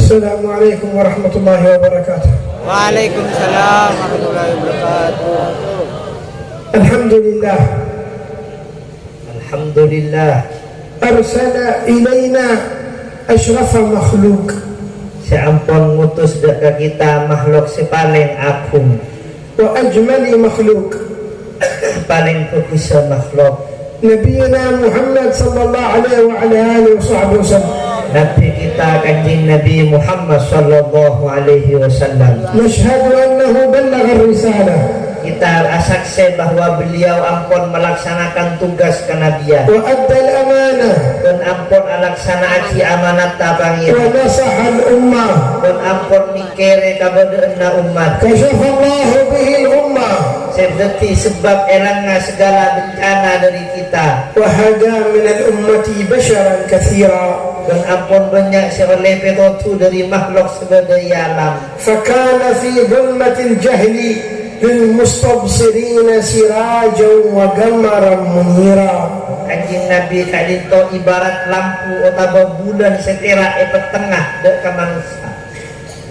Assalamualaikum warahmatullahi wabarakatuh. Waalaikumsalam warahmatullahi wabarakatuh. Alhamdulillah. Alhamdulillah. Arsala ilaina asrafa makhluk. Seampun ngutus ke kita makhluk si paling agung, Wa ajmali makhluk. paling bagus makhluk. Nabiyina Muhammad sallallahu alaihi wa ala alihi wa sahbihi wasallam. Nabi kita kanjeng Nabi Muhammad sallallahu alaihi wasallam. Nashhadu annahu ballagha ar-risalah. Kita saksi bahwa beliau ampun melaksanakan tugas kenabian Wa adda al-amanah. dan ampun melaksanakan amanat Wa tabangir nasaha al-ummah. dan ampun mikire kabedeuna umat. Kashafa Allahu bihi al-ummah. Seperti sebab elangnya segala bencana dari kita Wa hada min al-ummati basharan katsira. dan ampun banyak oleh petotu dari makhluk seberdaya alam. فكان في ظلمة الجهل للمستبصرين سراجا وقمرا منيرا. Kanjeng Nabi kadito ibarat lampu utawa bulan setera petengah dek ka manusia.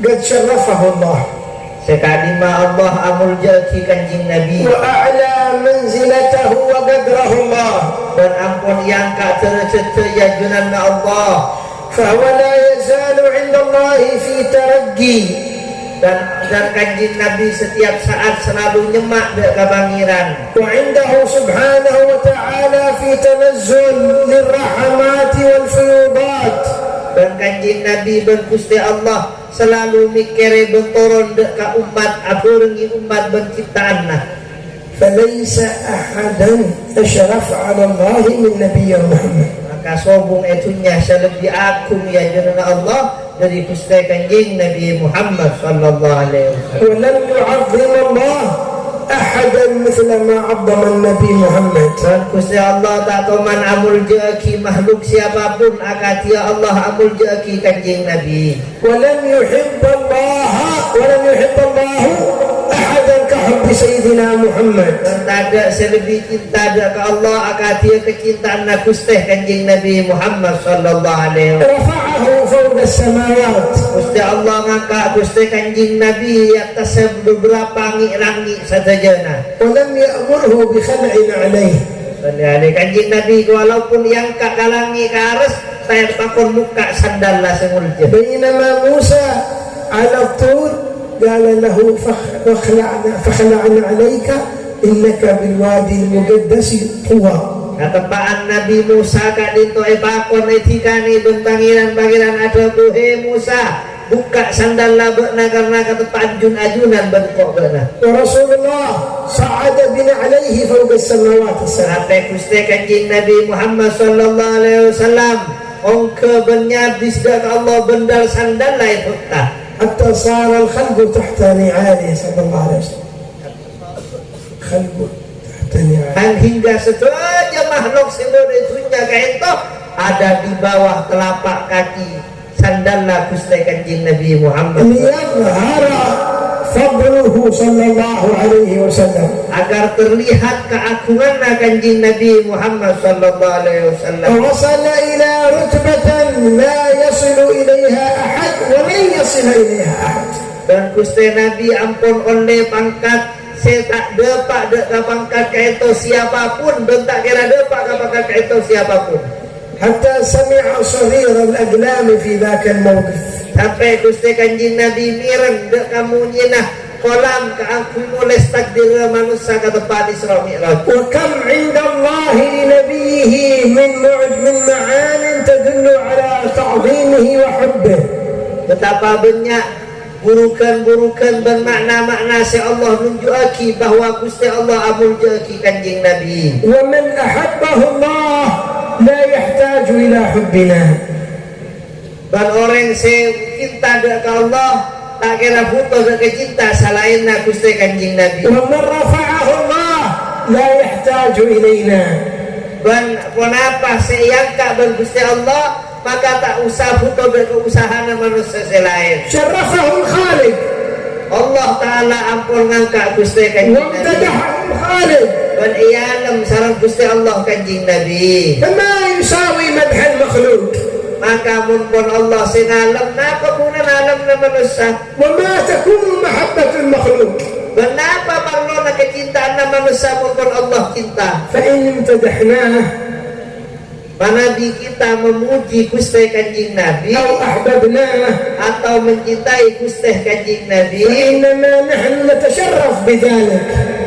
قد شرفه الله Sekadima Allah amul jaki kanjeng Nabi وأعلى منزلته وقدره الله، dan ampun yang ka tercece ya junanna Allah, فهو لا يزال عند الله في ترقي dan kanjeng Nabi setiap saat selalu nyemak dek kabangiran. وعنده سبحانه وتعالى في تنزل للرحمات والفيوضات. Dan kanjeng Nabi berkusti Allah selalu mikire bentoron dek ka umat aburengi umat benciptaanna. فليس أحدا أشرف على الله من نبي محمد. Maka sobong etunya selebih agung ya junanna Allah dari kusti kanjeng Nabi Muhammad sallallahu alaihi wasallam. ولم يعظم الله أحدا مثل ما عظم النبي محمد. Dan kusti Allah tak toman amul jeki makhluk siapapun akatia Allah amul jeki kanjeng Nabi. ولم يحب الله أحدا كحب سيدنا محمد. Dan tak ada selebih cinta ke Allah akatia kecintaan kusti kanjeng Nabi Muhammad sallallahu alaihi wasallam. رفعه فوق السماوات Gusti Allah ngangkat Gusti kanjeng Nabi atas beberapa langit sajana. ولم يأمره بخلع عليه. Dari kanjeng Nabi walaupun yang kak kalangi ke aras saya pakon muka sandal lah semulja. بينما موسى على الطور قال له فخلعنا عليك إنك بالوادي المقدس طوى. Natempaan Nabi Musa kak dinto pakon etikani bentangiran-bangiran ada buhe Musa buka sandal lah bekna karena ketepaan ajunan bengkok bekna. ورسول الله صعد بنا عليه فوق السماوات السبع. Sampai Gusti kanjeng Nabi Muhammad sallallahu alaihi wasallam ongke benyabis dak Allah bendal sandal lah itu tah. حتى صار الخلق تحت نعاله صلى الله عليه وسلم. خلق تحت نعاله. Dan hingga saja makhluk seluruh dunia kaito ada di bawah telapak kaki sandallah Gusti kanjeng Nabi Muhammad ليظهر فضله صلى الله عليه وسلم. agar terlihat keagungan kanjeng Nabi Muhammad sallallahu alaihi wasallam. ووصل إلى رتبة لا يصل إليها أحد ولن يصل إليها أحد. Dan Gusti Nabi ampun oleh pangkat saya tak dapat ke pangkat kaito siapapun dan tak kira dapat ke pangkat kaito siapapun. حتى سمع صرير الأقلام في ذاك الموقف. Sampai Gusti kanjeng Nabi mireng dek kamu nyinah kolam keangkui mulai takdir manusia ke tempat Isra Mi'raj. وكم عند الله لنبيه من معان تدل على تعظيمه وحبه. Betapa banyak burukan-burukan bermakna-makna si Allah nunjuki bahwa Gusti Allah amul jeki kanjeng Nabi. ومن أحبه الله لا يحتاج إلى حبنا. Dan orang si cinta ke Allah tak kira butuh ke cinta selain Gusti kanjeng Nabi. ومن رفعه الله لا يحتاج إلينا. Dan kenapa seyangka bergusti Allah maka tak usah butuh keusahaan manusia selain. شرفه الخالق Allah Ta'ala ampun ngangkat Gusti kanjeng Nabi وامتدحه الخالق. dan iyanem sareng Gusti Allah kanjeng Nabi. فما يساوي مدح المخلوق. Maka mun pun Allah singalem napa punana dalam manusia. وما تكون محبة المخلوق Kenapa perlu kecintaan manusia pun Allah cinta? فإن امتدحناه Nabi kita memuji Gusti Kanjeng Nabi أو أحببناه atau mencintai Gusti Kanjeng Nabi, فإنما نحن نتشرف بذلك.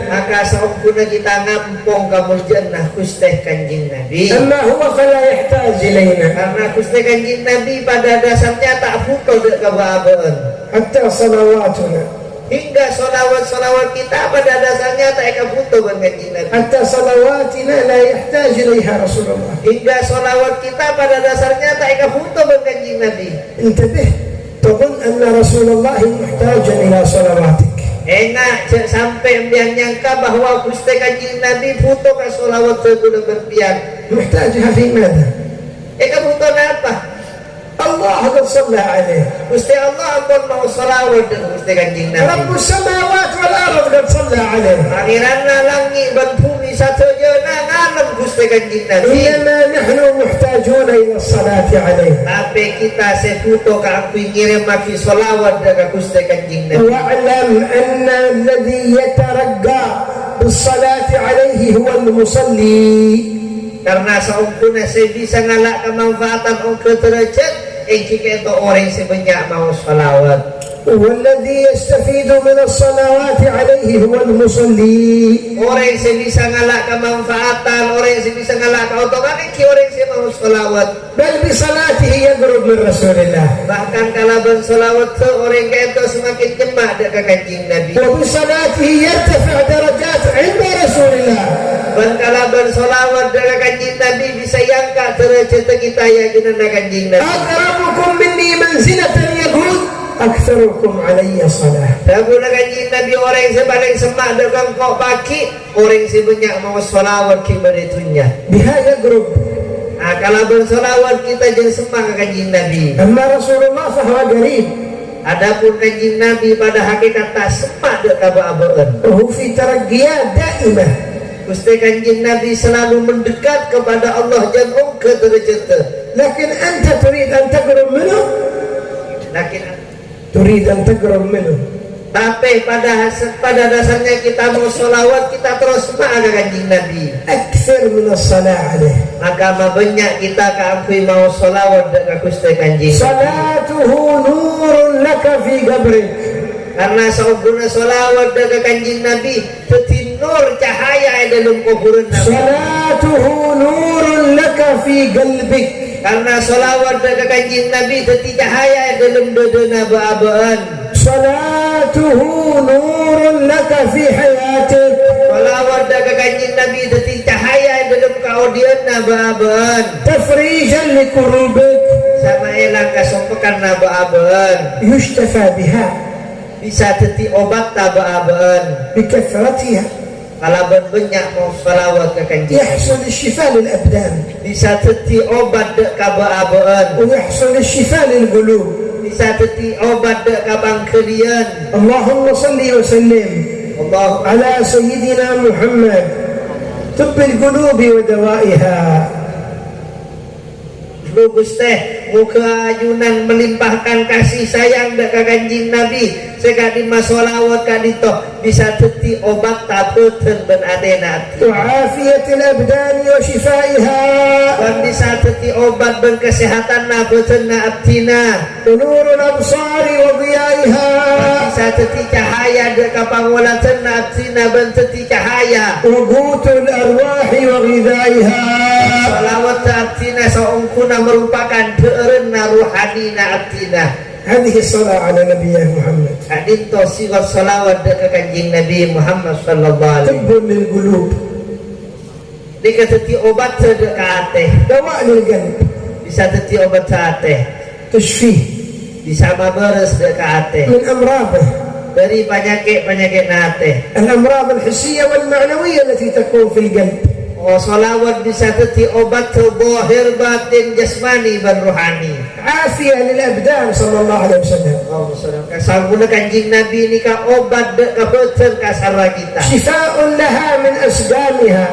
maka seumpuna kita ngampung kamu jannah Gusti Kanjeng Nabi. أما هو فلا يحتاج إلينا Karena Gusti Kanjeng Nabi pada dasarnya tak butuh dek kebahagiaan. حتى صلواتنا Hingga solawat kita pada dasarnya tak butuh Kanjeng Nabi. حتى صلواتنا لا يحتاج إليها رسول الله. Hingga solawat kita pada dasarnya tak butuh Kanjeng Nabi. انتبه، تظن أن رسول الله محتاجا إلى صلواتك. Enak sampai dia nyangka bahwa Gusti Kanjeng Nabi butuh ke solawat sebelum berpian. محتاجها في ماذا؟ Butuh apa? الله قد صلى عليه، Gusti Allah pun mau solawat dengan Gusti Kanjeng Nabi. رب السماوات والأرض قد صلى عليه. Pangeranna langit dan bumi satajana ngalem Gusti Kanjeng Nabi. إنما نحن محتاجون إلى الصلاة عليه. Tapi kita sebuto ka aku ngirim maki solawat dengan Gusti Kanjeng Nabi. واعلم أن الذي يترجى بالصلاة عليه هو المصلي. Karena seumpuna saya bisa ngalak kemanfaatan ongke derajat, jika itu orang sebanyak mau salawat. والذي يستفيد من الصلوات عليه هو المصلي. Orang yang bisa ngalak kemanfaatan, orang yang bisa ngalak keutamaan, orang yang mau salawat. بل بصلاته يقرب من رسول الله. Bahkan kalau bersalawat orang itu semakin jemaah dekat Kanjeng Nabi. وبصلاته يرتفع درجات عند رسول الله. Dan kalau bersalawat dekat Kanjeng Nabi bisa angkat derajat kita yang dengan Kanjeng Nabi. أقربكم مني منزلة يقول أكثركم علي صلاة. Dabuna Kanjeng Nabi orang yang paling semak dengan kau baki, orang yang banyak mau salawat kibaritunya. بها يقرب. Kalau bersalawat kita jangan semak ke Kanjeng Nabi. أما رسول الله فهو قريب. Adapun Kanjeng Nabi pada hakikat tak semak dekat abaan. وهو في ترقيات دائمة. Gusti Kanjeng Nabi selalu mendekat kepada Allah dan ke derajat. لكن أنت تريد أن تقرب منه. تريد أن تقرب منه. Tapi pada dasarnya kita mau sholawat, kita terus semak ke Kanjeng Nabi. أكثر من الصلاة عليه. Maka banyak kita keampui mau sholawat dengan Gusti Kanjeng Nabi. صلاته نور لك في قبرك. Karena seumpuna sholawat dengan Kanjeng Nabi, jadi nur cahaya dalam kuburan Nabi. صلاته نور لك في قلبك. Karena sholawat dengan Kanjeng Nabi, jadi cahaya dalam dada abaan. صلاته نور لك في حياتك. Sholawat dengan Kanjeng Nabi, jadi cahaya dalam keaudian abaan. تفريجا لكروبك. Sama elang kasompekan abaan. يشتفى بها Bisa jadi obat abaan. بكثرتها. Kalau banyak mau sholawat ke Kanjeng Nabi, يحصل الشفاء للأبدان bisa jadi obat ke abaan. ويحصل الشفاء للقلوب. Bisa jadi obat ke bangkelian. اللهم صل وسلم Allah على سيدنا محمد طب القلوب ودوائها. Bagus teh muka ajunan melimpahkan kasih sayang dekat Kanjeng Nabi sekali masolawat kadito bisa jadi obat tabeuten ben adena وعافية الأبدان وشفائها. dan bisa jadi obat ben kesehatan nabeuten abdina ونور الأبصار وضيائها. bisa jadi cahaya dekat pangulaten abdina ben jadi cahaya وقوت الأرواح وغذائها. salawat abdina saungkuna merupakan deureunna ruhanina abdina. هذه الصلاة على نبينا محمد Hadito siwat salawat dekat Kanjeng Nabi Muhammad sallallahu alaihi طب للقلوب Dika jadi obat dekat hati, دواء للقلب bisa jadi obat hati, تشفيه bisa maberes dekat hati من أمراضه. dari penyakit hati. الأمراض الحسية والمعنوية التي تكون في القلب. Oh, salawat bisa jadi obat zahir batin jasmani dan rohani. عافية للأبدان صلى الله عليه وسلم. Oh, kasaruna Kanjeng Nabi ini ka obat dekat beuten kasara kita. شفاء لها من أسقامها.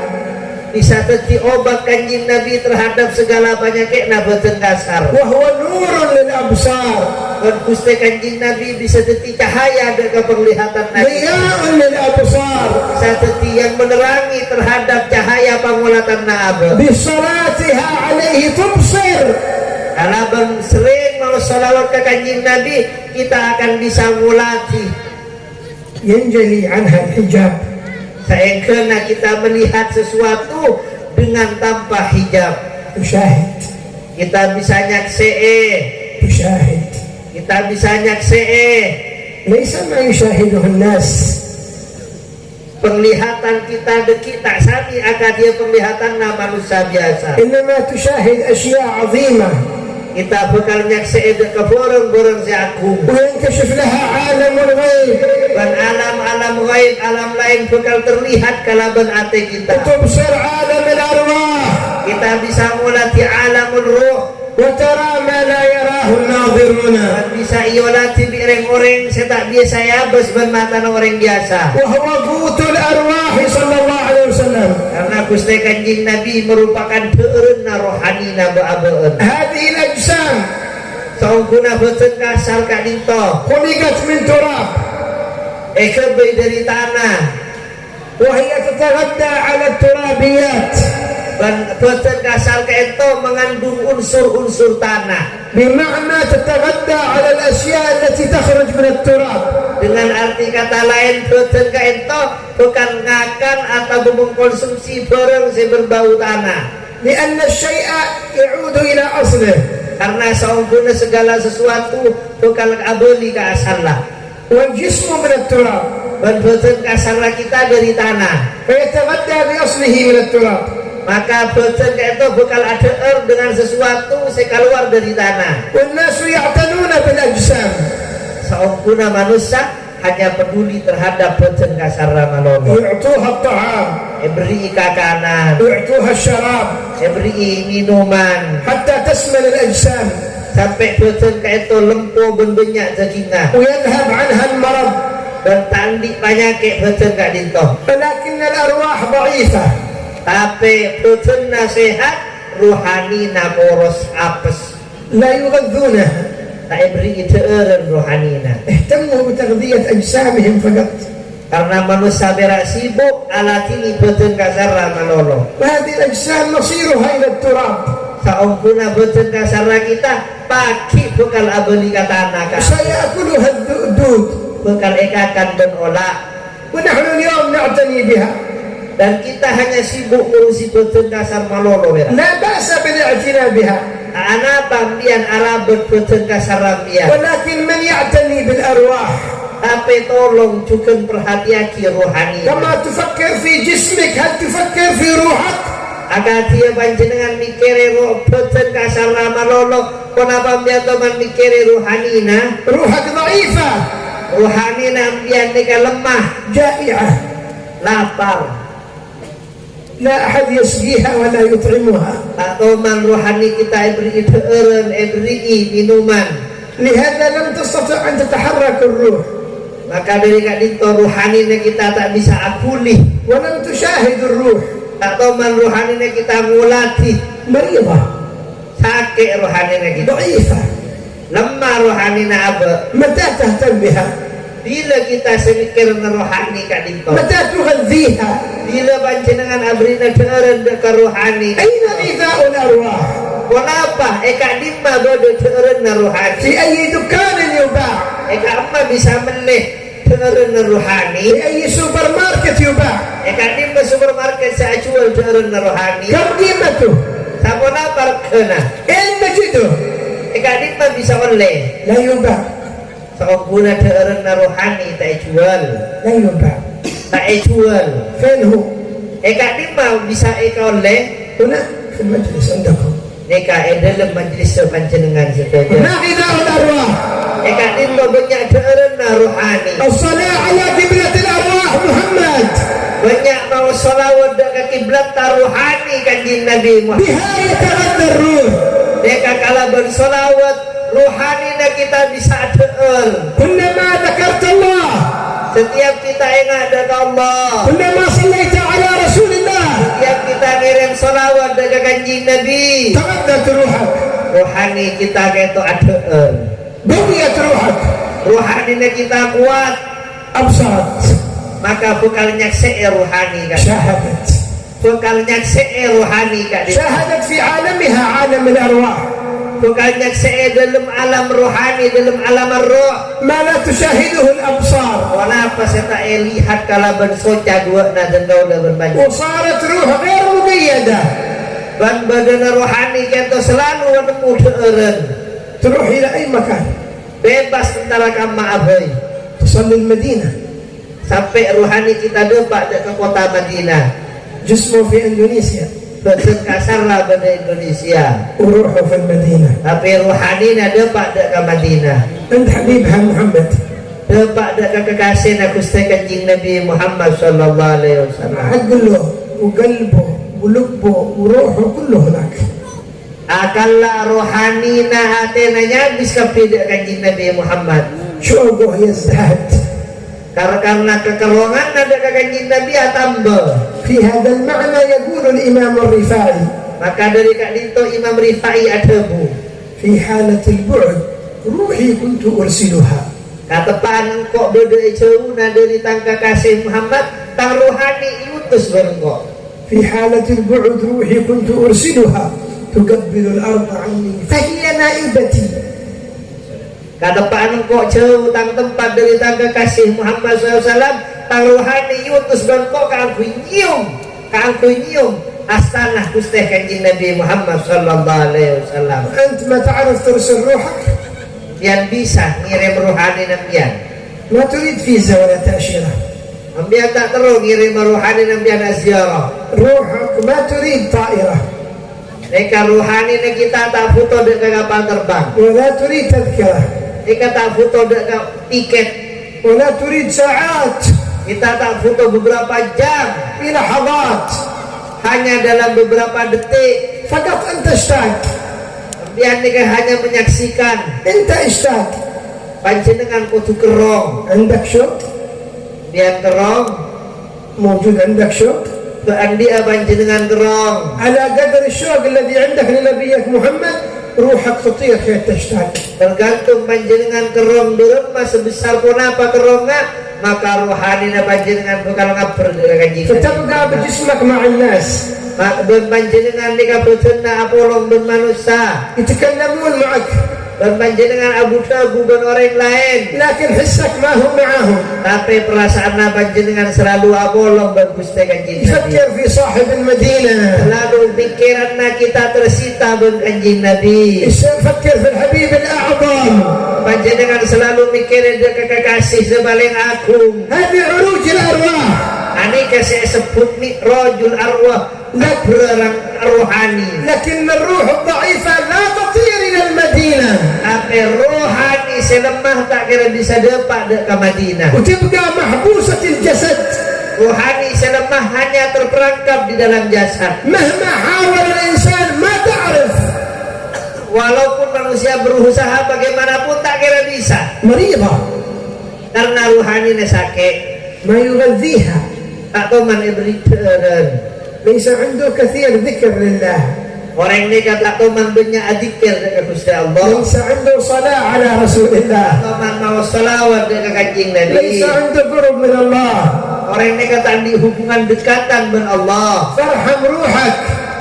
bisa jadi obat kanjing Nabi terhadap segala penyakit na boten kasar. وهو نور للأبصار Dan Gusti kanjing Nabi bisa jadi cahaya dengan penglihatan Nabi. ضياء للأبصار Bisa jadi yang menerangi terhadap cahaya pengulatan Nabi. بصلاتها عليه تبصر. Kalau sering mau salawat ke kanjing Nabi, kita akan bisa mulati. ينجلي عنها الحجاب. Seengkena kita melihat sesuatu dengan tanpa hijab. تشاهد Kita bisa nyaksee, تشاهد kita bisa nyaksee. ليس ما يشاهده الناس. Penglihatan kita deki tak sami akan dia penglihatan manusia biasa. إنما تشاهد أشياء عظيمة Kita bakal nyaksee ke borong-borong si agung. وينكشف لها عالم الغيب Dan alam-alam gaib, alam lain bakal terlihat kalaban ate kita. وتبصر عالم الأرواح Kita bisa mulati alamul ruh. وترى ما لا يراه الناظرون. Dan bisa iolati orang-orang saya tak biasa ya bos bermata orang biasa. وهو قوت الأرواح صلى الله عليه وسلم. Karena Gusti Kanjeng Nabi merupakan deureun rohanina baabeun. هذه الأجسام Saungkuna beuteuh kasar ka dinto. خلقت من تراب Ekebe dari tanah. وهي تتغذى على الترابيات Dan beuteuh kasar ka ento mengandung unsur-unsur tanah. بمعنى تتغذى على الأشياء التي تخرج من التراب. Dengan arti kata lain beuteuh ka ento bukan ngakan atau mengkonsumsi barang yang berbau tanah. لأن الشيء يعود إلى أصله. Karena saungkuna segala sesuatu bakal abeli ka asalna. والجسم من التراب Dan beuteuh kasarna kita dari tanah. فيتغذى بأصله من التراب. Maka beuteuh ka itu bakal ada dengan sesuatu yang keluar dari tanah. والناس يعتنون بالأجسام. Saungkuna manusia hanya peduli terhadap beuteuh kasarna malono. يعطوها الطعام Beri kakanan, ويعطوها الشراب beri minuman, حتى تسمن الأجسام sampai beuteuh ka itu lempo benbenyak jadina. ويذهب عنها المرض. Dan tandi penyakit beuteuh ka dinto. ولكن الأرواح ضعيفة. Tapi beuteuhna sehat, ruhanina boros apes. لا يغذونها. Tak beri deureun rohanina. اهتموا بتغذية أجسامهم فقط. Karena manusia berak sibuk alatini beuteuh kasarna malolo. وهذه الأجسام مصيرها إلى التراب. Saungkuna beuteuh kasarna kita pagi bekal abeli ka tanah ka. سيأكلها الدود. Bekal ekakan dan olah. ونحن اليوم نعتني بها. Dan kita hanya sibuk ngurusi beuteuh kasar malolo berak. لا بأس بالاعتناء بها. Ana pambian arabet beuteuh kasar rambian. ولكن من يعتني بالأرواح Tapi tolong juga perhatian rohani. كما تفكر في جسمك هل تفكر في روحك؟ Agar dia panjenengan mikire roh beuteuh kasarna malolo, kenapa biar teman mikire rohanina? روحك ضعيفة Rohanina ambian nika lemah, جائعة lapar. لا أحد يسقيها ولا يطعمها. Atau man rohani kita beri deureun, beri minuman. لهذا لم تستطع أن تتحرك الروح Maka dari kadito rohanina kita tak bisa akuli. ولم تشاهد الروح. Atau man rohanina kita ngulati, مريضة sakit rohanina kita. ضعيفة. Lemah rohanina abe. متى تهتم بها؟ Bila kita semikir rohani kadito. متى تغذيها؟ Bila panjenengan abrina deureun ke rohani. أين غذاء الأرواح؟ Kenapa eka dimma bodo deureun rohani? في أي دكان يباع؟ Eka amma bisa meleh deureun rohani. في أي سوبر ماركت يباع؟ Eka dimma supermarket sa jual deureun rohani. كم قيمته؟ Sabona parkena. أين نجده؟ Eka dimma bisa oleh. لا يباع. Saungkuna deureun rohani tak jual. لا يباع. Tak jual. فين هو؟ Eka dimma bisa eka oleh. هنا في المجلس عندكم. Eka dalam majlis panjenengan saja. ما غذاء الأرواح؟ Eka dimma banyak deureun rohani. الصلاة على قبلة الأرواح محمد. Banyak mau salawat ke kiblat rohani kanjeng Nabi Muhammad. بها يتغذى الروح. Mereka kala bersolawat rohani kita bisa deueul. كلما ذكرت الله Setiap kita ingat dengan Allah, كلما صليت على رسول الله setiap kita kanjing Nabi. تغذت روحك Rohani kita keto adeen. بنيت روحك Rohani kita kuat. أبصرت Maka bekal nyaksee rohani kan. شاهدت Bekal nyaksee rohani kan. شاهدت في عالمها عالم الأرواح Bekal nyaksee dalam alam rohani, dalam alam roh. ما لا تشاهده الأبصار Wala pa sa tae lihat kalaban soca dua na dandaw na berbanyak. وصارت روح غير مقيدة Ban badan rohani kento selalu nemu deureun. تروح إلى أي مكان Bebas tentara kama abay. تصلي المدينة Sampai rohani kita depak ke kota Madinah. جسمه في إندونيسيا Betul kasar lah pada Indonesia. وروحه في المدينة Tapi rohani na depak ke Madinah. عند حبيبها محمد Depak ke kekasih na Gusti Kanjeng Nabi Muhammad sallallahu alaihi wasallam. عقله وقلبه ولبه وروحه كله هناك Akalla rohani na hatenanya bisa pidek Kanjeng Nabi Muhammad. شوقه يزداد Karena kekerongan ada Kanjeng Nabi tambah. في هذا المعنى يقول الإمام الرفاعي Maka dari Kak Dinto Imam Rifai adabu. في حالة البعد روحي كنت أرسلها Katepan kok beda jauh na dari tangka kasih Muhammad tang rohani iutus bareng kok. في حالة البعد روحي كنت أرسلها تقبل الأرض عني فهي نائبتي Katepan kok jauh tang tempat dari tangka kasih Muhammad SAW tang rohani iutus bareng kok kangku nyium astanah Gusti Kanjeng Nabi Muhammad sallallahu alaihi wasallam. أنت ما تعرف ترسل روحك Yang bisa ngirim rohani nambian. ما تريد فيزا ولا تأشيرة Nambian tak terus ngirim rohani nambian ziarah. روحك ما تريد طائرة Neka rohani na kita tak foto dek kapal terbang. ولا تريد تذكرة Neka tak foto dek tiket. ولا تريد ساعات Kita tak foto beberapa jam. في لحظات Hanya dalam beberapa detik. فقط أنت اشتاق Nambian neka hanya menyaksikan. أنت اشتاق Panjenengan kudu kerong. عندك شوق Biar kerong. موجود عندك شوق Beandi panjenengan kerong. على قدر الشوق الذي عندك لنبيك محمد روحك تطير حيث تشتاق Tergantung panjenengan kerong derma sebesar pun apa kerongnya, maka rohani na panjenengan bakal ngaber dengan Kanjeng Nabi. فتبقى بجسمك مع الناس Ben panjenengan dikabeutna apolong ben manusia. يتكلمون معك Ben panjenengan Abu Dhabi ben orang lain. لكن حسك ما هو معاهم Tapi perasaan panjenengan selalu apolong ben Gusti Kanjeng Nabi. يفكر في صاحب المدينة Selalu pikiranna kita tersita ben Kanjeng Nabi. يفكر في الحبيب الأعظم Panjenengan selalu mikirin dia kekasih sebaling agung. هذه عروج الأرواح Ani kasih sebut ni rojul arwah, berang rohani. لكن الروح الضعيفة لا تطير إلى المدينة Tapi rohani selemah tak kira bisa dapat ke Madinah. وتبقى محبوسة الجسد Rohani selemah hanya terperangkap di dalam jasad. مهما حاول الإنسان ما تعرف Walaupun manusia berusaha bagaimanapun tak kira bisa. مريضة Karena rohani sakit. ما يغذيها Tak tahu mana beri ليس عنده كثير ذكر لله orang ini kata tahu man banyak adzikir dekat Gusti Allah. ليس عنده صلاة على رسول الله Tahu man mau selawat dekat Kanjeng Nabi. ليس عنده قرب من الله Orang ini kata di hubungan dekatan dengan Allah. فارحم روحك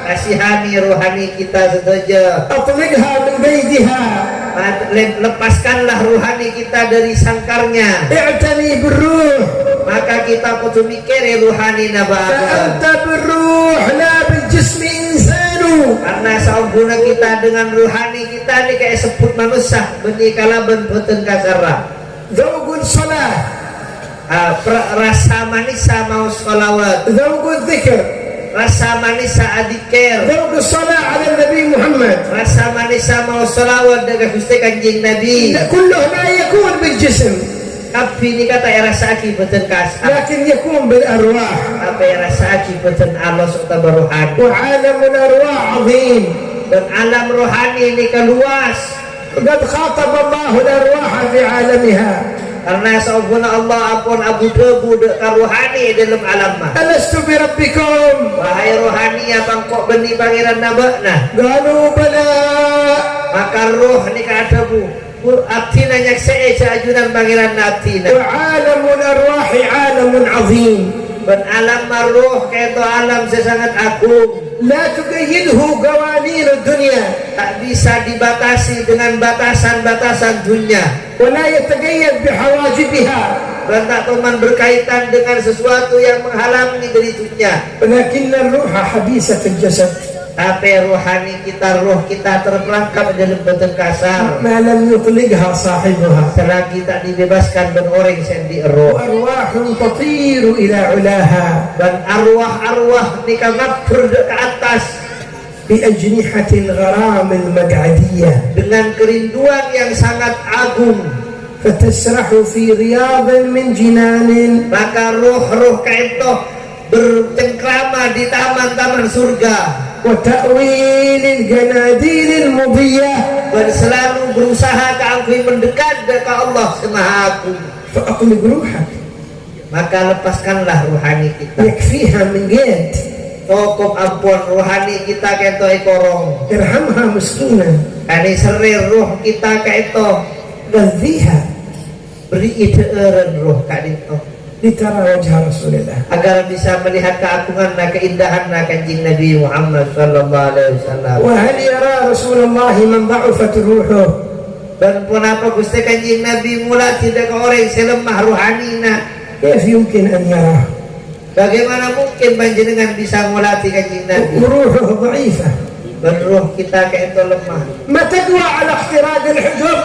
Kasihani rohani kita saja. أطلقها من قيدها Lepaskanlah rohani kita dari sangkarnya. اعتني بالروح Maka kita kudu mikir rohani nabah. فأنت بالروح لا بالجسم إنسان Karena saubuna kita dengan rohani kita ni kayak sebut manusia. Beni kalaban boten kasara. ذوق الصلاة Rasa manisa mau sholawat. ذوق الذكر Rasa manisa adikir. ذوق الصلاة على النبي محمد Rasa manisa mau sholawat dengan Gusti Kanjeng Nabi. كله لا يكون بالجسم Tapi ini kata rasa akibatkan kasar. لكن يكون بالأرواح Apa rasa akibatkan Allah serta rohani. وعالم الأرواح عظيم Dan alam rohani ini keluas. قد خاطب الله الأرواح في عالمها Karena saubuna Allah ampun abu debu dek rohani dalam alam mah. ألست بربكم Wahai rohani ya bangkok benih pangeran nabakna. قالوا بلى Maka roh ni katabu abtina nyaksee ajunan pangeran abtina. وعالم الأرواح عالم عظيم Dan alam roh kaya alam sesangat agung. لا تقيده قوانين الدنيا Tak bisa dibatasi dengan batasan-batasan dunia. ولا يتقيد بحواجبها Dan tak teman berkaitan dengan sesuatu yang menghalangi dari dunia. ولكن الروح حبيسة الجسد Tapi rohani kita, roh kita terperangkap dalam bentuk kasar. ما لم يطلقها صاحبها Selagi tak dibebaskan dan orang sendi roh. وأرواح تطير إلى علاها Dan arwah-arwah nikah ngabur ke atas بأجنحة الغرام المقعدية dengan kerinduan yang sangat agung. فتسرح في رياض من جنان Maka roh-roh kaito bercengkrama di taman-taman surga. وتأويل الجناديل المضية Dan selalu berusaha keangkuh mendekat ke Allah Semaha Agung. فأطلق روحك Maka lepaskanlah rohani kita. يكفيها من قيد Cukup ampun rohani kita kaito ikorong. ارحمها مسكينا Kani serir roh kita kaito غذيها beri ideureun roh kadito. لترى وجه رسول الله Agar bisa melihat keagungan dan keindahan kanjeng Nabi Muhammad sallallahu alaihi wasallam. وهل يرى رسول الله من ضعفت روحه Dan kenapa Gusti kanjeng Nabi mula tidak ke orang selemah rohanina? كيف يمكن أن يراه Bagaimana mungkin panjenengan bisa mulati kanjeng Nabi? وروحه ضعيفة Dan roh kita kayak itu lemah. ما تقوى على اختراق الحجب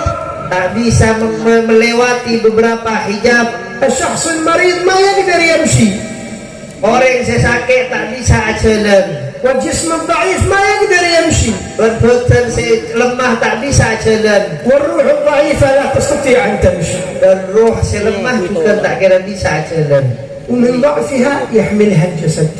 Tak bisa melewati beberapa hijab. الشخص المريض ما يقدر يمشي Orang yang sakit tak bisa jalan. والجسم الضعيف ما يقدر يمشي Dan badan lemah tak bisa jalan. والروح الضعيفة لا تستطيع أن تمشي Dan roh lemah juga tak kira bisa jalan. ومن ضعفها يحملها الجسد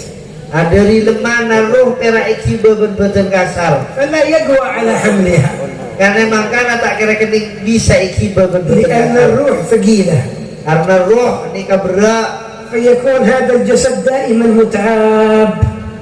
Dari lemah roh pera ikiba badan kasar. فلا يقوى على حملها Karena makanya tak kira kening bisa ikiba badan لأن kasar. الروح ثقيلة Karena roh ini berat. فيكون هذا الجسد دائما متعب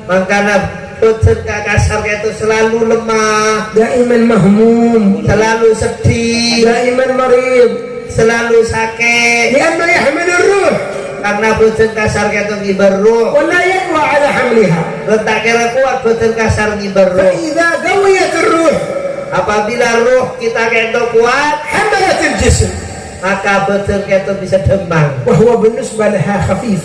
Makanya badan kasar itu selalu lemah, دائما مهموم selalu sedih, دائما مريض selalu sakit. لأنه يحمل الروح Karena badan kasar itu ngibar roh. ولا يقوى على حملها Dan tak kira kuat badan kasar ngibar roh. فإذا قويت الروح Apabila roh kita itu kuat, حملت الجسم maka badan kita bisa demang. وهو بالنسبة لها خفيف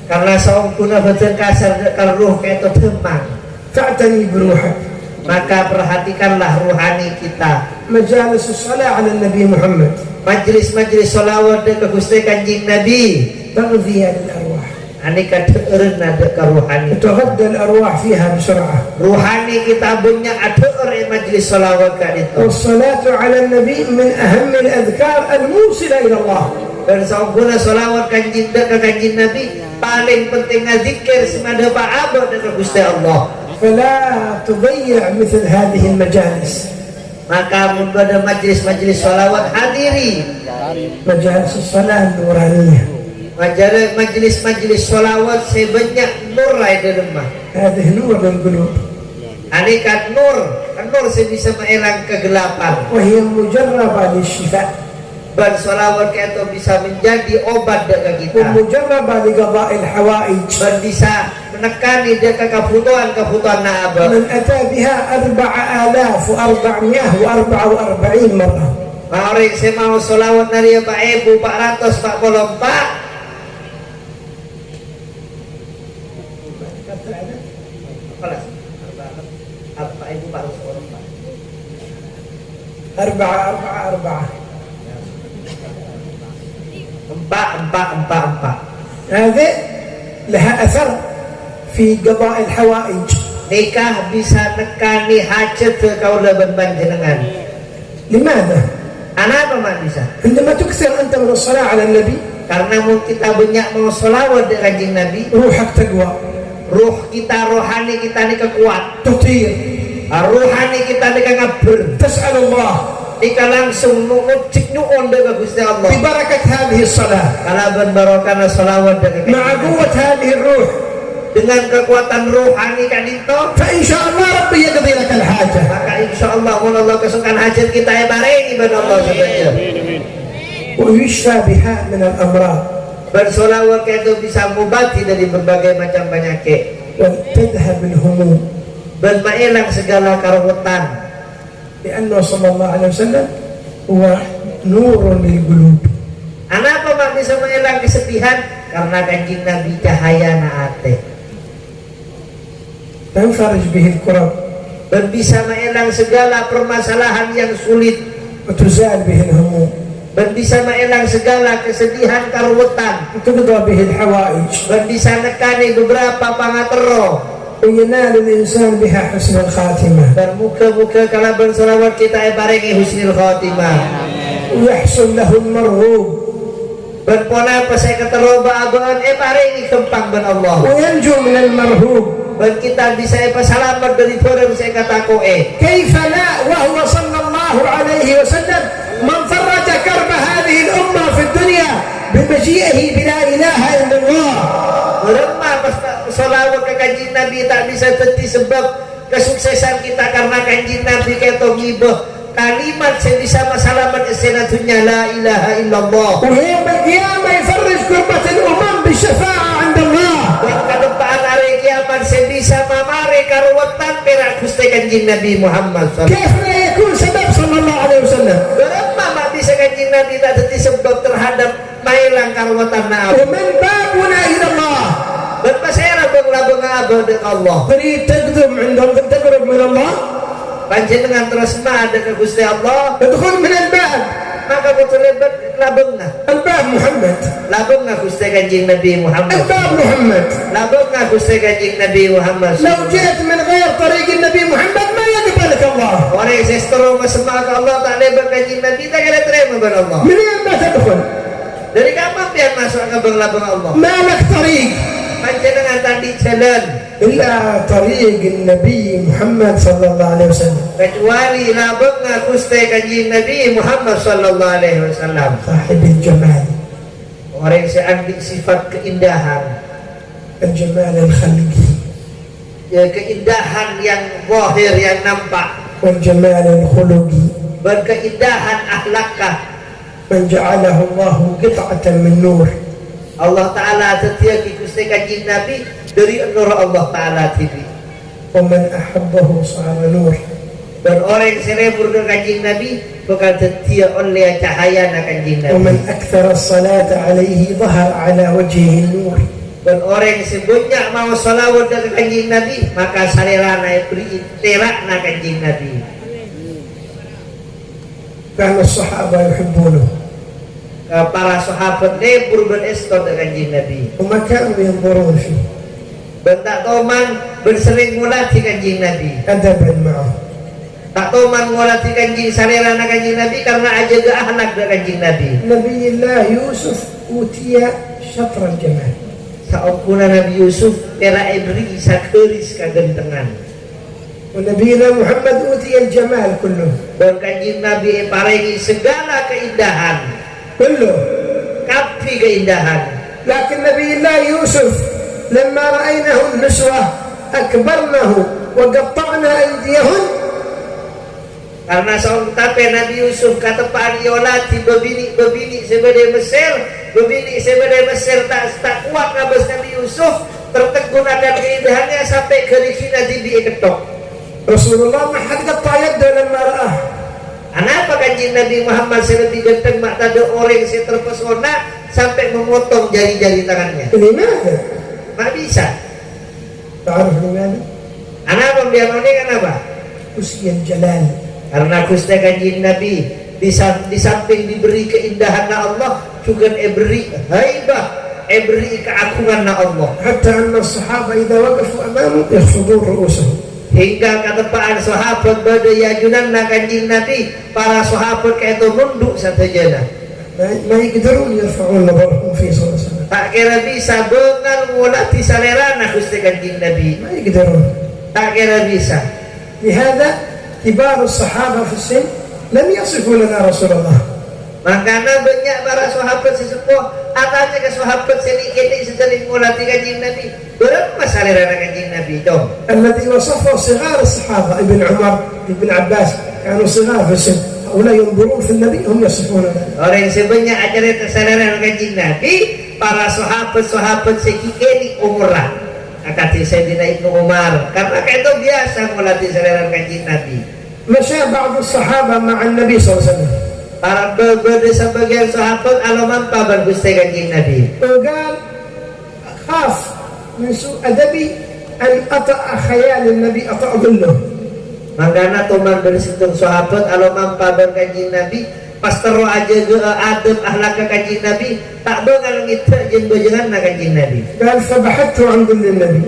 Karena seumpuna badan kasar kalau roh kita demang. فاعتني بروحك Maka perhatikanlah rohani kita. مجالس الصلاة على النبي محمد Majlis-majlis sholawat ke Gusti Kanjeng Nabi. تغذية للأرواح Anika deureun ada ke rohani. تغذى الأرواح فيها بسرعة Rohani kita punya adeur majlis sholawat ka itu. والصلاة على النبي من أهم الأذكار الموصلة إلى الله Dan seumpuna sholawat kanjeng ke kanjeng Nabi paling penting zikir semada Pak Abad ke Gusti Allah. فلا تضيع مثل هذه المجالس Maka pada majlis-majlis sholawat hadiri. مجالس الصلاة النورانية Majlis-majlis sholawat sebanyak nur di rumah. هذه نور للقلوب Anikat nur sebisa mengelang kegelapan. وهي مجربة للشفاء Dan sholawat itu bisa menjadi obat dari kita. ومجربة لقضاء الحوائج Dan bisa menekani dia kebutuhan abad. من أتى بها 4444 مرة Mari saya mau sholawat dari Pak Ibu 444. Pak Ibu 444. 444 هذه لها أثر في قضاء الحوائج Nikah bisa nekani hajat ke kaula panjenengan. لماذا؟ Kenapa man bisa? عندما تكثر أنت من الصلاة على النبي Karena kita banyak mau sholawat dengan kanjeng Nabi, روحك تقوى ruh kita, rohani kita ini kekuat. تطير Rohani kita ini ngabur. تسأل الله ika langsung nucik nyuon dengan Gusti Allah ببركة هذه الصلاة kalaban barokana salawat dengan مع قوة هذه الروح dengan kekuatan rohani kan itu فإن شاء الله ربي يقضي لك الحاجة. maka insyaallah Allah kesukaan hajat kita ya barengi ben Allah subhanahu ويشفى بها من الأمراض bersolawat itu bisa mengobati dari berbagai macam penyakit وتذهب الهموم dan mailang segala karutan لأنه صلى الله عليه وسلم هو نور للقلوب. Kenapa mak bisa mengilang kesedihan? Karena kanjeng Nabi cahaya na ate تنفرج به الكرب dan bisa mengilang segala permasalahan yang sulit وتزال به الهموم dan bisa mengilang segala kesedihan karutan وتقضى به الحوائج dan bisa nekani beberapa pangatero وينال الإنسان بها حسن الخاتمة dan muka-muka kalau bersolawat kita barengi husnul khatimah ويحصل له المرغوب dan pona apa saya keteroba aban barengi kempang ben Allah وينجو من المرهوب. dan kita bisa selamat dari orang saya kata كيف لا وهو صلى الله عليه وسلم من فرج كرب هذه الأمة في الدنيا بمجيئه بلا إله إلا الله. Lemah pas salawat ke kanjeng Nabi tak bisa teti sebab kesuksesan kita karena kanjeng Nabi keto ngibah kalimat saya bisa masalamat istiladunya la ilaha illallah ويوم القيامة يفرج كربة الأمم بالشفاعة عند الله. dan ke depan hari kiamat saya bisa mamare karuwatan perak Gusti kanjeng Nabi Muhammad sallallahu كيف لا يكون سبب صلى الله عليه وسلم. lemah mak bisa kanjeng Nabi tak teti sebab terhadap mailang karuwatan naab ومن بابنا إلى الله. dan pasaya labang-labang abad Allah تريد تقدم عندهم تقرب من الله panjenengan terus ada ke Gusti Allah ادخل من الباب. maka betul labengna الباب محمد. labengna Gusti kanjeng Nabi Muhammad الباب محمد. labengna Gusti kanjeng Nabi Muhammad لو جئت من غير طريق النبي محمد ما يقبلك الله. orang yang sestro masema ke Allah tak lebar kanjeng Nabi tak kira terima ber Allah من أين ما تدخل؟ dari kapan pian masuk ke labeng Allah ما لك طريق panjenengan tadi jalan إلا طريق النبي محمد صلى الله عليه وسلم. kecuali labengna Gusti kanjeng Nabi Muhammad sallallahu alaihi wasallam صاحب الجمال orang yang seambil sifat keindahan الجمال الخلقي ya, keindahan yang zahir yang nampak والجمال الخلقي berkeindahan akhlakah من جعله الله قطعة من نور. Allah Ta'ala setia Gusti kanjeng Nabi dari nur Allah Ta'ala TV ومن أحبه صار نور. dan orang yang serebur ke kanjeng Nabi bakal setia oleh cahaya na kanjeng Nabi ومن أكثر الصلاة عليه ظهر على وجهه النور. dan orang yang sebanyak mau salawat ke kanjeng Nabi maka salera na beri terak na kanjeng Nabi كان الصحابة يحبونه para sahabat lebur berestor ke kanjeng Nabi وما كانوا ينظرون فيه dan tak toman bersering mulati kanjeng Nabi أدبا معه. tak toman mulati kanjeng salera na kanjeng Nabi karena aja ke ahlak ke kanjeng Nabi نبي الله يوسف أوتي شطر الجمال. saupuna Nabi Yusuf era beri sakeris kagentengan ونبينا محمد أوتي الجمال كله dan kanjeng Nabi paringi segala keindahan كله. kafi keindahan لكن نبي الله يوسف لما رأينه النسوة أكبرنه وقطعنا أيديهن karena saum tape Nabi Yusuf kata Pak Yolati bebini sebagai Mesir bebini sebagai Mesir tak kuat ngabas Nabi Yusuf tertegun akan keindahannya sampai kerikina tibi ketok رسول الله ما حد قطع يده لما رآه. kenapa kanjeng Nabi Muhammad lebih ganteng mak ada orang yang terpesona sampai memotong jari-jari tangannya لماذا؟ nggak bisa تعرف لماذا؟ kenapa biar ini kenapa حسن الجلال. karena Gusti kanjeng Nabi di samping diberi keindahan Allah juga beri haibah beri keagungan Allah حتى أن الصحابة إذا وقفوا أمامه يخفضون رؤوسهم. hingga ketepaan sahabat pada yajunan kanjeng Nabi para sahabat kayak itu nunduk satajana ما يقدرون يرفعون نظرهم فيه صلى الله عليه وسلم. tak kira bisa bengal mulati salerana Gusti kanjeng Nabi ما يقدرون. tak kira bisa لهذا كبار الصحابة في السن لم يصفوا لنا رسول الله. Makanya banyak para sahabat sesepuh atanya ke sahabat sini ini sering mulati kanjeng Nabi. Berapa masalah kanjeng Nabi dong? الذي وصفه صغار الصحابة ابن عمر ابن عباس كانوا صغار في السن، هؤلاء ينظرون في النبي هم يصفون ذلك. Orang yang sebanyak acara kesalahan kanjeng Nabi, para sahabat-sahabat sekini umurlah. Kata Sayyidina Ibnu Umar, karena itu biasa mulati kesalahan kanjeng Nabi. مشى بعض الصحابة مع النبي صلى الله عليه وسلم. Para sebagian sahabat alaman pabar Gusti kanjeng Nabi. وقال خاف من سوء أدبي أن أطأ خيال النبي أطأ ظله. Makanya teman dari situ sahabat alaman pabar kanjeng Nabi pas tero aja adab akhlak kanjeng Nabi tak bengal ngita jeung bojongan kanjeng Nabi. قال فبحثت عن ظل النبي.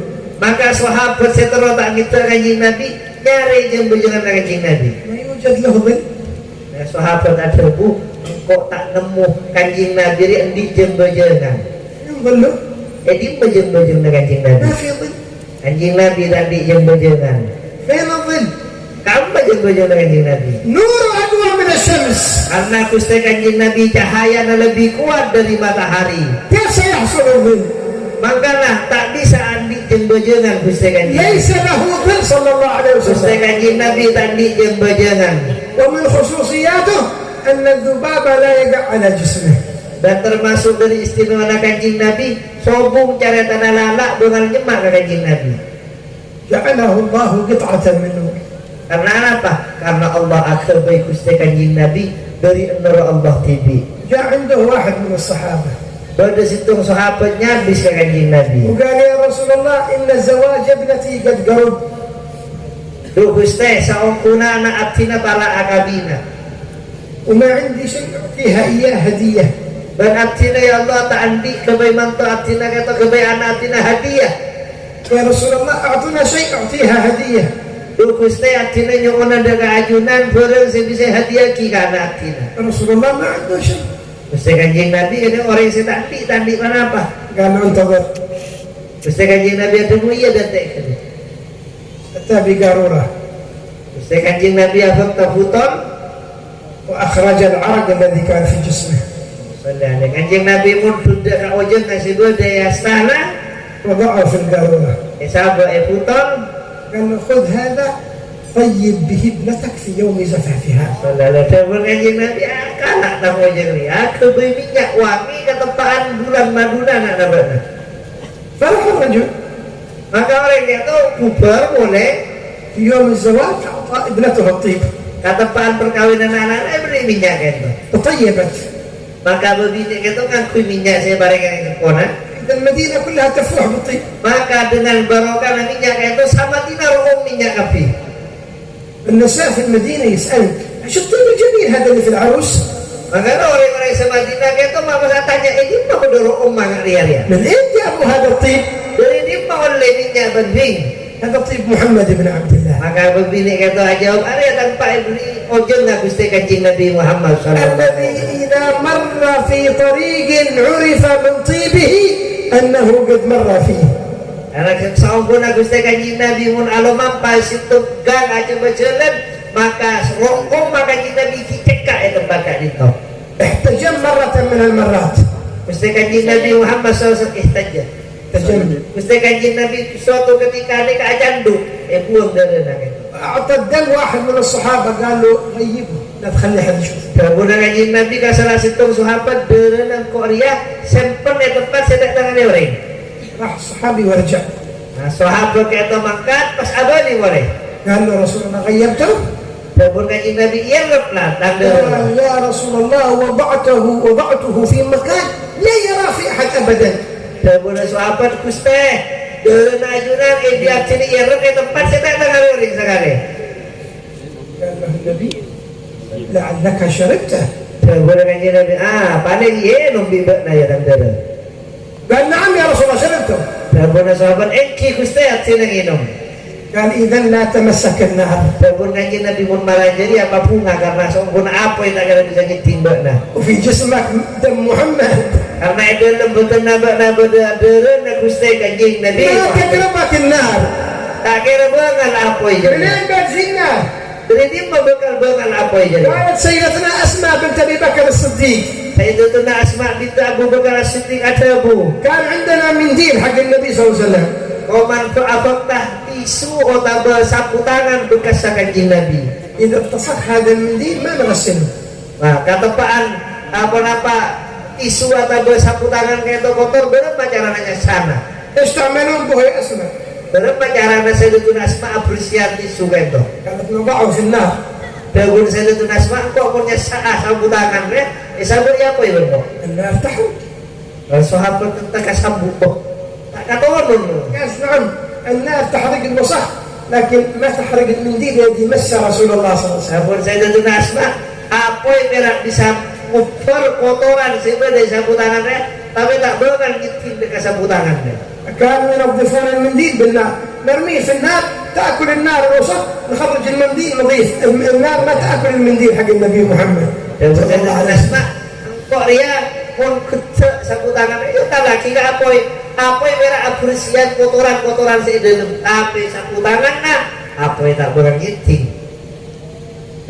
Maka sahabat setero tak ngita kanjeng Nabi nyari jeung bojongan kanjeng Nabi. ما يوجد له ظل. Nah, sahabat ada bu, kok tak nemu kanjeng Nabi endi jeung bojongan. من ظله Edi bojong-bojong kanjeng Nabi. ما في ظل. Kanjeng Nabi tadi jeung bojongan. فين الظل؟ Kamu bojong-bojong kanjeng Nabi. نور أقوى من الشمس. Karena Gusti kanjeng Nabi cahayanya lebih kuat dari matahari. كيف سيحصل الظل؟ Makanya tak bisa andi jeung bojongan Gusti kanjeng. ليس له ظل صلى الله عليه Gusti وسلم. kanjeng Nabi tadi jeung bojongan. ومن خصوصياته أن الذباب لا يقع على جسمه. Dan termasuk dari istimewa kanjeng Nabi, sobung cara tanah lalak dengan nyemak kanjeng Nabi. جعله الله قطعة من نور. Karena apa? Karena Allah akhir baik Gusti kanjeng Nabi dari nur Allah tibi. جاء عنده واحد من الصحابة Pada situ sahabatnya bisa kanjeng Nabi. وقال يا رسول الله إن زواج ابنتي قد قرب. Duh Gusti saungkuna anak abdina para akabina. وما عندي شيء أعطيها إياه هدية. Dan abdina ya Allah tak andi kebai mantu abdina kata kebai anak abdina hadiah. يا رسول الله أعطنا شيء أعطيها هدية. Duh Gusti abdina nyuwun daga ajunan bareng sebisa hadiah ki kana abdina. رسول الله ما عنده شيء. Gusti kanjeng Nabi ini orang yang tandi mana apa? قال انتظر. Gusti kanjeng Nabi ada mulia dan tak. أتى بقارورة Gusti kanjeng Nabi afak tafuton. وأخرج العرق الذي كان في جسمه Sallallahu kanjeng Nabi mun dudak ka ojeng kasih dua daya sana. وضعه في القارورة. Isaba futon. قال له خذ هذا طيب به ابنتك في يوم زفافها. Sallallahu kanjeng Nabi kalah nang ojeng ni. Aku beli minyak wangi ke tempaan bulan maduna nak dapat. فرح الرجل Maka orang yang tahu bubar boleh في يوم الزواج أعطى ابنته الطيب katepaan perkawinan anak-anak beri minyak gitu. تطيبت. Maka berbinyak itu kan kui minyak saya barengan ke kona. إذا المدينة كلها تفوح بالطيب. Maka dengan barokah minyak itu sama dinar minyak api. النساء في المدينة يسألك ايش الطيب الجميل هذا اللي في العروس؟ Maka orang-orang semadina itu mama saya tanya ini mah kudu nggak ria-ria. من أين جابوا هذا الطيب؟ Dari ini mah oleh minyak berbing. هذا طيب محمد بن عبد الله Maka berbini kata jawab ada tanpa beli ojeng nggak Gusti kanjeng Nabi Muhammad sallallahu alaihi الذي إذا مر في طريق عرف من طيبه أنه قد مر فيه. Karena saungkuna Gusti kanjeng Nabi mun alo mampai situ gang aja berjalan maka rongkong maka kanjeng Nabi cekak itu tempat itu. احتجم مرة من المرات. Gusti kanjeng Nabi Muhammad sallallahu alaihi wasallam احتجم. Gusti kanjeng Nabi suatu ketika ada keajandu buang dari itu. أعطى الدم واحد من الصحابة قال له غيبه لا تخلي حد يشوف. Kemudian kanjeng Nabi ke salah satu sahabat dengan Korea sempen di tempat sedek tangan orang. راح الصحابي ورجع. Nah sahabat itu mangkat pas abadi boleh. قال له رسول الله غيبته؟ Kemudian kanjeng Nabi iya lah tanda. قال يا رسول الله وضعته في مكان لا يرى في أحد أبدا. Kemudian sahabat Gusti dengan ajunan dia sini iya di tempat sedek tangan orang sekali. قال له النبي لعلك شربته. Kemudian kanjeng Nabi paling iya nombi bakna ya tanda. قال نعم يا رسول الله شربته. Kemudian sahabat engki Gusti sini minum. قال إذا لا تمسك النار. Kemudian kanjeng Nabi pun marah jadi apa bunga karena sempurna apa yang tak kena bisa nyetimbak nah. وفي جسمك دم محمد. Karena itu lembutan nabak-nabak deren Gusti kanjeng Nabi. لا تقربك النار. Tak kira banget apa itu. منين بتزينا؟ Jadi dia membekal-bekal apa ya? قالت سيدتنا أسماء بنت أبي بكر الصديق Sayyidatuna Asma binti Abu Bakar As-Siddiq ada bu. كان عندنا منديل حق النبي صلى الله عليه وسلم Kau manfaat tisu atau sapu tangan bekas kanjeng Nabi. إذا اتسخ هذا المنديل ما نغسله. Nah, ketepaan apa-apa tisu atau sapu tangan kayak itu kotor, berapa caranya sana? ايش تعملون به يا أسماء؟ Berapa caranya Sayyidatuna Asma apresiasi tisu kayak itu? كانت نضعه في النار. Dagun Sayyidatuna Asma kok punya sapu tangan ya? Sabu ya apa ya bro? النار تحرق. Sahabat tentang kasabu kok. Tak katakan قالت نعم النار تحرق الوسخ لكن ما تحرق المنديل الذي مس رسول الله صلى الله عليه وسلم. Sahabat Sayyidatuna Asma apa yang berak bisa ngumpul kotoran sehingga dari sapu tangannya, tapi tak bakal ngitin dekat sapu tangannya. كانوا ينظفون المنديل بالنار نرميه في النار تأكل النار الوسخ نخرج المنديل نظيف النار ما تأكل المنديل حق النبي محمد صلى الله عليه وسلم. Kok dia pun kecek sapu tangannya itu tak lagi apa yang berak apresiasi kotoran sehingga tapi sapu tangannya apa yang tak bakal ngitin.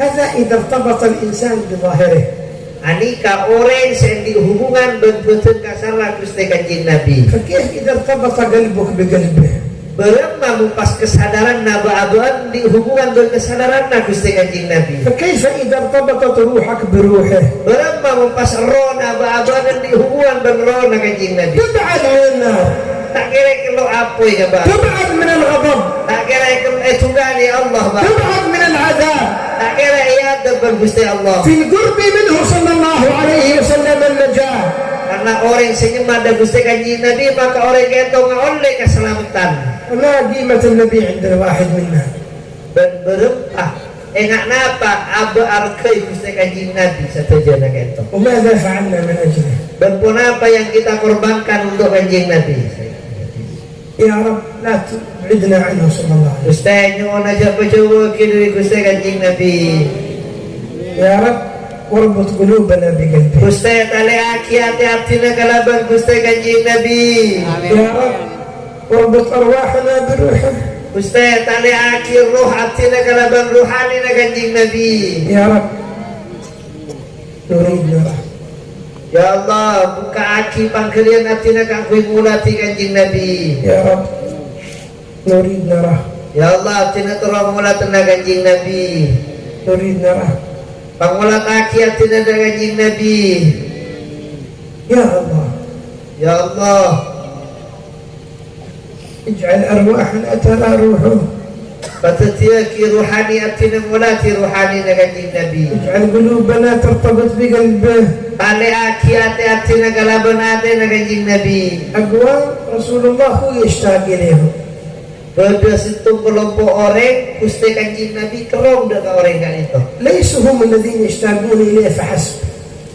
هذا إذا ارتبط الإنسان بظاهره. Anika orang yang dihubungan bentuk kasar Gusti Kanjeng Nabi. فكيف إذا ارتبط قلبك بقلبه؟ Berapa mumpas kesadaran naba-abuan dihubungan dengan kesadaran Gusti Kanjeng Nabi. فكيف إذا ارتبطت روحك بروحه؟ Berapa mumpas roh naba-abuan dihubungan dengan roh Kanjeng Nabi. تبعد عن النار. Tak kira kalau apa ya Bang. تبعد من الغضب. Tak kira kalau Tuhan ya Allah Bang. تبعد من العذاب. Tak kira ia depan Gusti Allah. في القرب منه صلى الله عليه وسلم النجاة. Karena orang senyuman dan Gusti Kanjeng Nabi maka orang itu oleh keselamatan. ما قيمة النبي عند الواحد منا؟ Dan berempah enggak napa aba arkai Gusti Kanjeng Nabi saja nak itu. وماذا فعلنا من أجله؟ Dan pun apa yang kita korbankan untuk Kanjeng Nabi. يا رب لا تبعدنا عنه صلى الله عليه وسلم. Gusti nyuwun aja pejawa kiri Gusti Kanjeng Nabi. يا رب واربط قلوبنا بقلبه. Gusti tali aki hati-hatina kalaban Gusti Kanjeng Nabi. يا رب واربط أرواحنا بروحه. Gusti tali aki ruh hatina kalaban ruhani Kanjeng Nabi. يا رب نريد نراه. Ya Allah, buka aki pangkalian hatina kang kuwi mulati Kanjeng Nabi. يا رب نريد نراه. Ya Allah, hatina turun mulat Kanjeng Nabi. نريد نراه. Pangulat aki hatina Kanjeng Nabi. يا الله Ya Allah, اجعل أرواحنا ترى روحه. patatiaki ruhani hatina mulati ruhani Kanjeng Nabi. اجعل قلوبنا ترتبط بقلبه. Tali aki hati-hatina kalaban hatina Kanjeng Nabi. أقوام رسول الله هو يشتاق إليهم. Beda situ kelompok orang Gusti Kanjeng Nabi kerong dengan orang kan itu. ليسوا هم الذين يشتاقون إليه فحسب.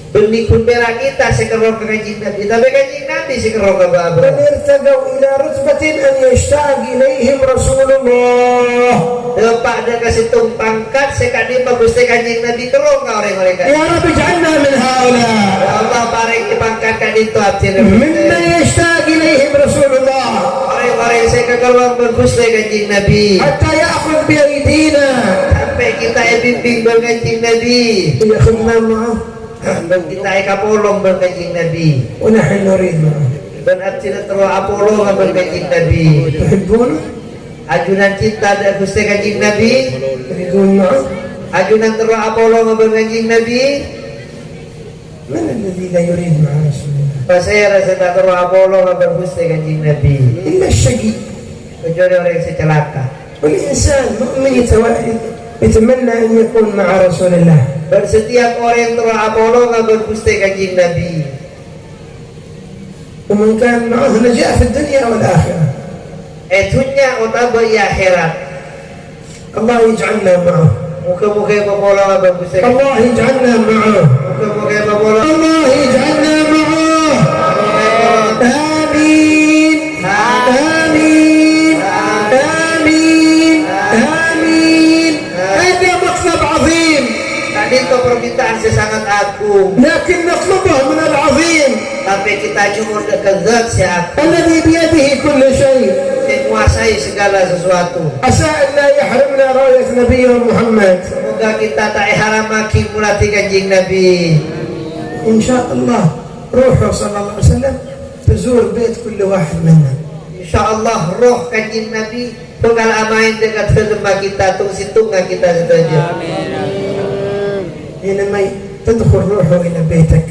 Benih kumpera kita sekerong ke Kanjeng Nabi, tapi Kanjeng Nabi sekerong ke بل Baba. ارتقوا إلى رتبة أن يشتاق إليهم رسول الله. Lepak dia kasih pangkat sekali Gusti Kanjeng Nabi kerong ke orang-orang kan. يا رب اجعلنا من هؤلاء Ya Allah bareng dipangkatkan itu hati ممن يشتاق إليهم رسول الله orang-orang sekerong ke Gusti Kanjeng Nabi. حتى يأخذ بأيدينا Sampai kita bimbing dengan Kanjeng Nabi. ويأخذنا معه Dan kita kapolong dengan Kanjeng Nabi. ونحن نريد معه. Dan artinya terus apolong dengan Kanjeng Nabi. تحبونه؟ Ajunan cinta dari Gusti Kanjeng Nabi. تريدون معه؟ Ajunan terus apolong dengan Kanjeng Nabi. من الذي لا يريد مع رسول الله؟ Saya rasa tak terus apolong dengan Gusti Kanjeng Nabi. إلا الشقي. Kecuali orang yang celaka. والإنسان مؤمن يتمنى أن يكون مع رسول الله. Dan setiap orang yang terus apolong dengan Gusti Kanjeng Nabi. ومن كان معه نجاة في الدنيا والآخرة. Etunya utama di akhirat. الله يجعلنا معه. Muka-muka apolong dengan Gusti Kanjeng. الله يجعلنا معه. Muka-muka apolong. الله يجعلنا معه. آمين آمين آمين آمين. هذا مطلب عظيم Tadi itu permintaan sangat agung. لكن نطلبه من العظيم Tapi kita cuma dekat zat siapa الذي بيده كل شيء. yang menguasai segala sesuatu. عسى أن لا يحرمنا رؤية نبينا محمد. Semoga kita tak haramaki mulati kanjeng Nabi. إن شاء الله روحه صلى الله عليه وسلم تزور بيت كل واحد منا. Insyaallah roh kanjeng Nabi bakal amain dekat rumah kita, tung situngan kita setuju. حينما تدخل روحه إلى بيتك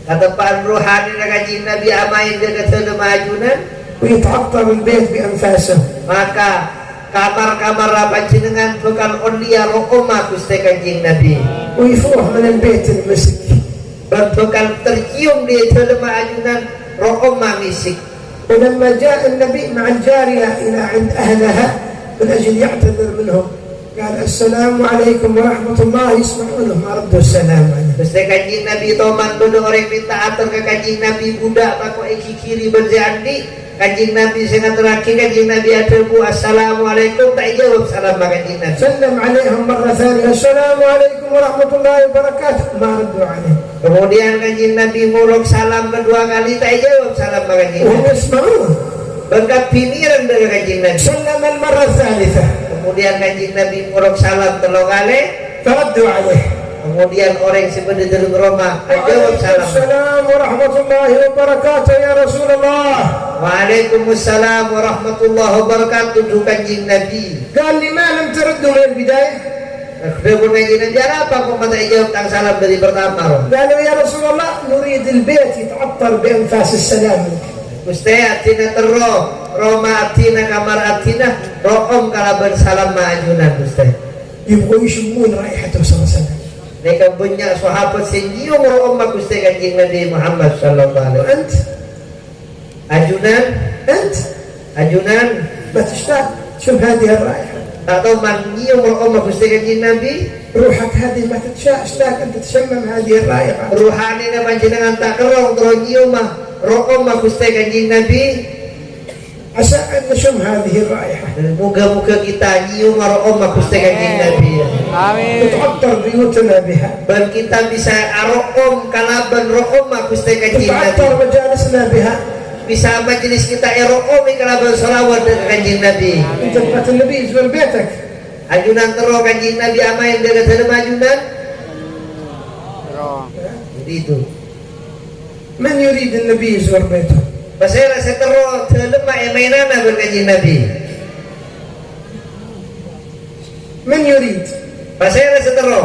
Ketepaan rohani kanjeng Nabi amain dekat rumah ajunan, ويتعطر البيت بأنفاسه. maka kamar-kamar panjenengan bakal olia roh omah Gusti kanjeng Nabi. ويفوح من البيت المسك. Dan bakal tercium di rumah ajunan roh omah misik. ولما جاء النبي مع الجارية إلى عند أهلها من أجل يعتذر منهم قال السلام عليكم ورحمة الله. يسمعونه ما ردوا السلام عليه. Gusti kanjeng Nabi toman dodo orang minta atur ke kanjeng Nabi budak bako iki kiri berjandi kanjeng Nabi sangat terakhir kanjeng Nabi aturbu assalamualaikum tak jawab salam kanjeng Nabi. سلم عليهم مرة ثانية السلام عليكم ورحمة الله وبركاته ما ردوا عليه. Kemudian kanjeng Nabi nguluk salam kedua kali tak jawab salam kanjeng وهم Nabi. يسمعونه. Berkat piniran dari kanjeng Nabi. سلم المرة الثالثة Kemudian kanjeng Nabi nguluk salam telur kali. فردوا عليه. Kemudian orang sebenarnya dari rumah jawab وعليكم salam. السلام ورحمة الله وبركاته يا رسول الله. Waalaikumsalam warahmatullahi wabarakatuh kanjeng Nabi. قال لي ما لم تردوا من البداية. Kemudian kanjeng Nabi apa kok mata jawab tang salam dari pertama? قالوا يا رسول الله نريد البيت يتعطر بأنفاس السلام. Gusti atina tero, Roma atina kamar atina, room kalaban salam maajunan Gusti. يبغوا يشمون رائحته صلى الله عليه وسلم. Mereka punya sahabat senyium room Gusti kanjeng Nabi Muhammad sallallahu alaihi wasallam. وأنت Ajunan, ajunan ما تشتاق شم هذه الرائحة. atau menyium room Gusti kanjeng Nabi. روحك هذه ما تشتاق أن تتشمم هذه الرائحة. Ruhani na panjenengan tak kerong terus nyium room Gusti kanjeng Nabi. عسى أن نشم هذه الرائحة. Moga-moga kita nyium room Gusti kanjeng Nabi. تتعطر بيوتنا بها. Dan kita bisa aroom kalaban room Gusti kanjeng Nabi. تتعطر مجالسنا بها. Bisa majelis kita eroom kalaban salawat dengan kanjeng Nabi. أنت تبغى النبي يزور بيتك. Ajunan tero kanjeng Nabi amain dengan dalam ajunan. Jadi itu. من يريد النبي يزور بيته؟ Pasal saya tero dalam mainan berkanjeng Nabi. من يريد؟ Pasal saya tero.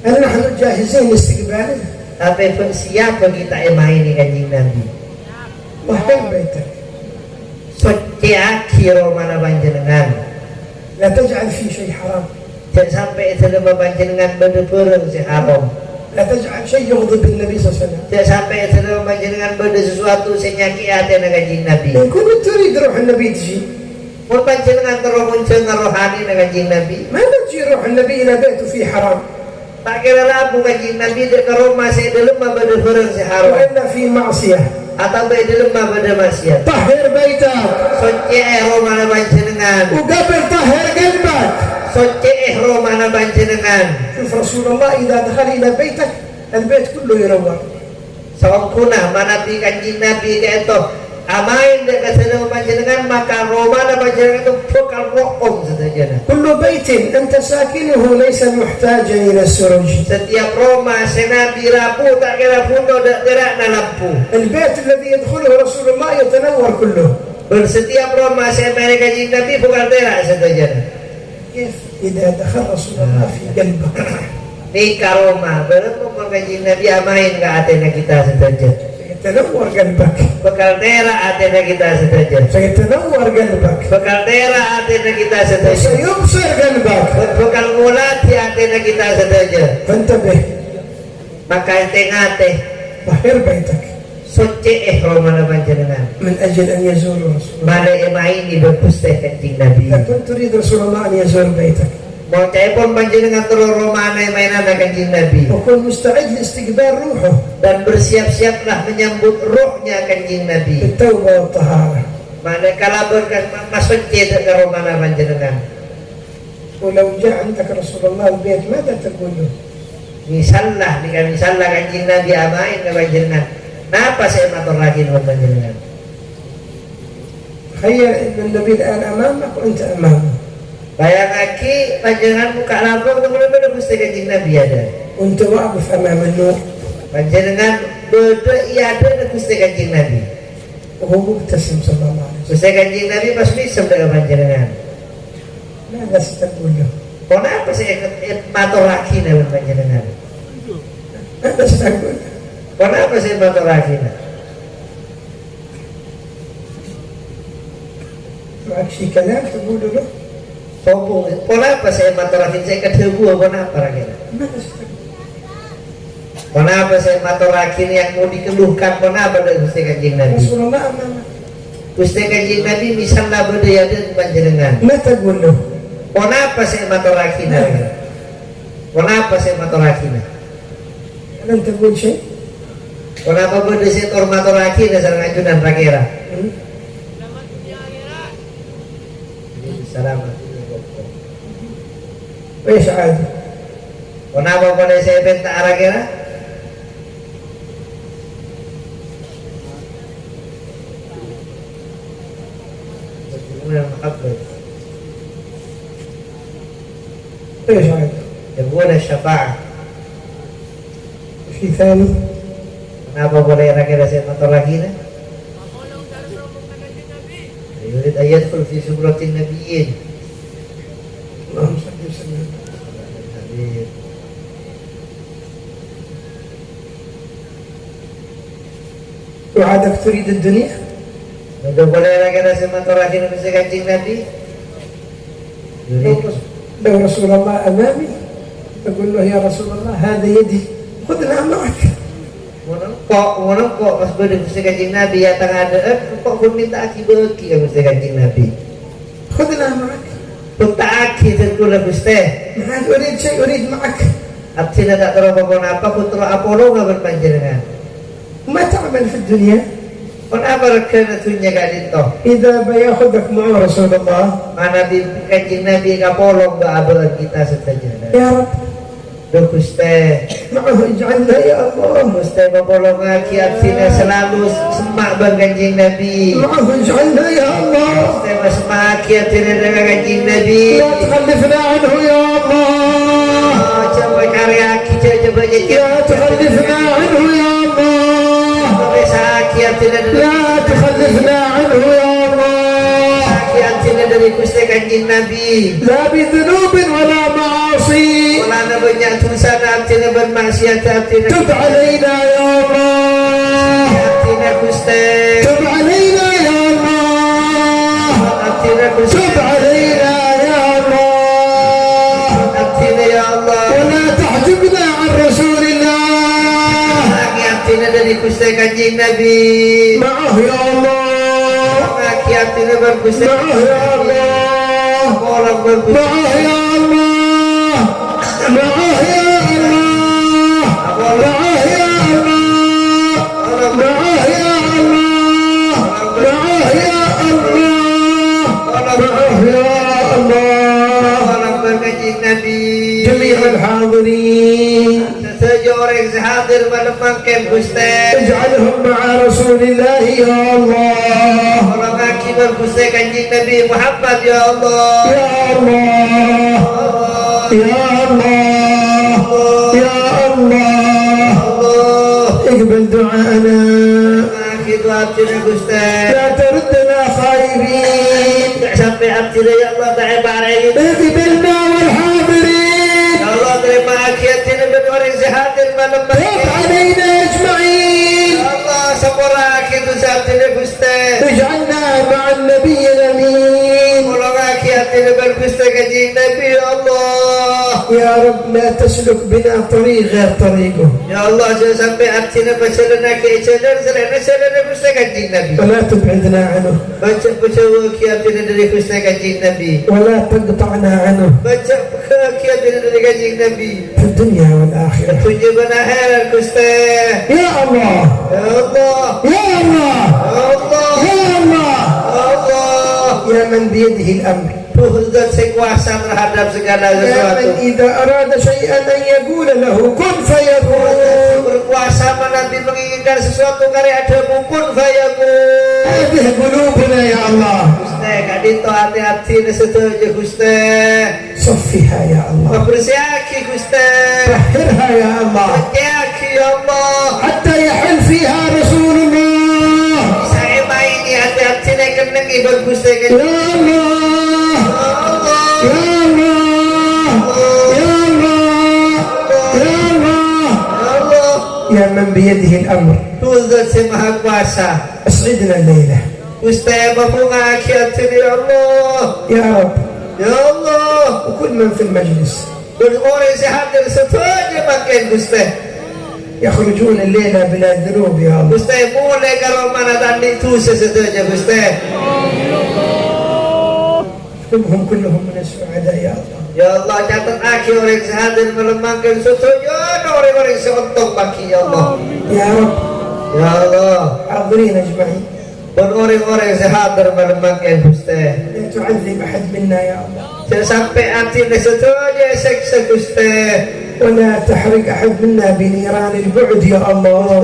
هل نحن جاهزين لاستقباله؟ Tapi siapa kita main kanjeng Nabi? وهل بيتك؟ Soce akhir mana panjenengan. لا تجعل فيه شيء حرام. Jangan sampai dalam panjenengan bener-bener si haram. لا تجعل شيء يغضب النبي صلى الله عليه وسلم. Jangan sampai dalam panjenengan bener sesuatu senyaki hati kanjeng Nabi. إن كنت تريد روح النبي تجي. Mun panjenengan terus muncul rohani kanjeng Nabi. ما تجي روح النبي إلى بيته فيه حرام. Tak kira labu kanjeng Nabi di rumah saya dalam bener-bener si haram. وإلا في معصية. Atau baik dalam bener maksiat. طهر بيتك. Soce mana panjenengan. وقبل طهر قلبك. Soce mana panjenengan. شوف رسول الله إذا دخل إلى بيتك البيت كله ينور. Sawangkuna mana pi kanjeng Nabi kaito amain dekat sana panjenengan maka romana panjenengan itu bakal room saja. كل بيت أنت ساكنه ليس محتاجا إلى السرج. Setiap rumah senabi rapu tak kira pundo dak gerak na lampu. البيت الذي يدخله رسول الله يتنور كله. Setiap rumah senabi kanjeng Nabi bukan terak saja. كيف إذا دخل رسول الله في قلبك؟ Nikah rumah berapa kanjeng Nabi amain ke atena kita saja. يتنور قلبك. Bakal terak atena kita saja. سيتنور قلبك. Bakal terak atena kita saja. وسيبصر قلبك. Bakal ngulati atena kita saja. فانتبه. Maka tengate طهر بيتك soce romana panjenengan. من أجل أن يزور رسول الله. Male maini bagus teh kanjeng Nabi. إذا كنت تريد رسول الله أن يزور بيتك Mau telepon panjenengan terus romana mainan kanjeng Nabi. وكن مستعد لاستقبال روحه Dan bersiap-siaplah menyambut rohnya kanjeng Nabi. بالتوبة والطهارة. Mana kala berkas masuk ke romana panjenengan. ولو جاء عندك رسول الله البيت ماذا تقول له؟ Misalnya kanjeng Nabi amain ke panjenengan. Napa saya matur lagi nuwun panjenengan? تخيل ان النبي الان امامك وانت امامه Bayangake panjenengan muka lampung kemudian Gusti Kanjeng Nabi ada. وانت واقف امام النور Panjenengan beda iada dengan Gusti Kanjeng Nabi. وهو مبتسم صلى الله عليه وسلم. Gusti Kanjeng Nabi pas misem dengan panjenengan. ماذا ستقول له؟ Kenapa saya matur lagi dengan panjenengan? ماذا ستقول له؟ Kenapa saya matur lagi? معك شي كلام تقوله له؟ Sombong. Kenapa saya matur lagi? Saya kedua kenapa lagi? ماذا ستقول؟ Kenapa saya matur lagi yang mau dikeluhkan? Kenapa dari Gusti Kanjeng Nabi? رسول الله امامك Gusti Kanjeng Nabi misalnya berdaya dengan panjenengan. ما تقول له؟ Kenapa saya matur lagi? Kenapa saya matur lagi? لن تقول شيء؟ Kenapa berdaya saya matur lagi dengan ngajunan rakira? Selamat. ايش عادي؟ Kenapa boleh saya minta rakira? ايش عادي؟ يبغون الشفاعة. في ثاني؟ Kenapa boleh rakira saya matur lagi? يريد أن يدخل في زمرة النبيين. اللهم صل وسلم. وعادك تريد الدنيا؟ Sudah boleh rakira saya matur lagi dengan Gusti Kanjeng Nabi? لو رسول الله أمامي أقول له يا رسول الله هذا يدي خذنا معك. Kok pas gue Gusti Kanjeng Nabi ya tengah ada kok gue minta aki bagi ke Gusti Kanjeng Nabi. خذنا معك. Minta aki terkula Gusti. ما أريد شيء أريد معك. Absina tak tahu apa putra Apollo nggak berpanjangan. ما تعمل في الدنيا Kenapa rekan tunya gak dintoh? إذا بياخذك معه رسول الله Mana di Kanjeng Nabi kapolong gak abalan kita saja. يا رب Duh Gusti, معه اجعلنا يا الله Gusti mapolong aki absina selalu semak bang Kanjeng Nabi. معه اجعلنا يا الله Gusti mas semak aki absina dengan Kanjeng Nabi. لا تخلفنا عنه يا الله Coba karya aki coba jadi. لا تخلفنا عنه يا الله Aki absina لا تخلفنا عنه يا الله Aki absina dari Gusti Kanjeng Nabi. لا بذنوب ولا معاصي Mulanya banyak dosa absina bermaksiat absina. تب علينا يا الله Absina Gusti. تب علينا يا الله Absina Gusti. تب علينا يا الله Absina ya Allah. ولا تحجبنا عن رسول الله Aki absina dari Gusti Kanjeng Nabi. معه يا الله Aki absina bergusti. معه يا الله Orang bergusti. معه يا الله معه يا الله معه يا الله معه يا الله معه يا الله معه يا الله Orang berkanjeng Nabi. جميع الحاضرين Sesaja orang yang hadir melemangkan Gusti. اجعلهم مع رسول الله يا الله Orang aki bergusti Kanjeng Nabi Muhammad ya Allah. يا الله يا الله يا الله Allah. اقبل دعاءنا Aki doa absina Gusti. لا تردنا خائبين Sampai absina ya Allah ta'ala barain. اقبلنا والحاضرين Ya Allah terima aki absina dan orang yang hadir تب melemangkan. علينا اجمعين Ya Allah sepura aki dosa absina Gusti. اجعلنا مع النبي الامين Tolong aki absina bergusti Kanjeng Nabi ya Allah. يا رب لا تسلك بنا طريق غير طريقه Ya Allah jangan sampai absina berjalan aki jalan selain Gusti Kanjeng Nabi. ولا تبعدنا عنه Baca aki absina dari Gusti Kanjeng Nabi. ولا تقطعنا عنه Baca aki absina dari Kanjeng Nabi. في الدنيا والآخرة Tunjuk benar Gusti. يا الله Ya Allah. يا الله Ya Allah. يا الله Ya Allah. يا من بيده الأمر Tuhan zat sekuasa terhadap segala يا من sesuatu. إذا أراد شيئا أن يقول له كن فيكون Berkuasa menanti menginginkan menginginkan sesuatu kali ada bukun fayakun. هذه قلوبنا يا الله. Gusti kadito hati-hati setuju Gusti. صفها يا الله. Membersiaki Gusti. طهرها يا الله. Bersiaki ya Allah. حتى يحل فيها رسول الله. Saya ini hati-hati nek keneng ibad Gusti يا الله. يا الله. يا الله. يا الله. يا من بيده الأمر Tuhan si Maha Kuasa. اسعدنا الليلة Gusti mabungaki hati ya Allah. يا رب. Ya Allah. وكل من في المجلس Dan orang yang hadir setuju makin Gusti. يخرجون الليلة بلا ذنوب يا الله. Gusti mulai kalau mana tadi itu setuju Gusti. اكتبهم كلهم من السعداء يا الله. Ya Allah catat akhir orang yang hadir melemahkan setuju orang-orang yang seuntung bagi ya Allah. يا رب. Ya Allah. حاضرين أجمعين. Dan orang-orang yang hadir melemahkan Gusti. لا تعذب أحد منا يا الله. Jangan sampai hati ini setuju seksa Gusti. ولا تحرق أحد منا بنيران البعد يا الله.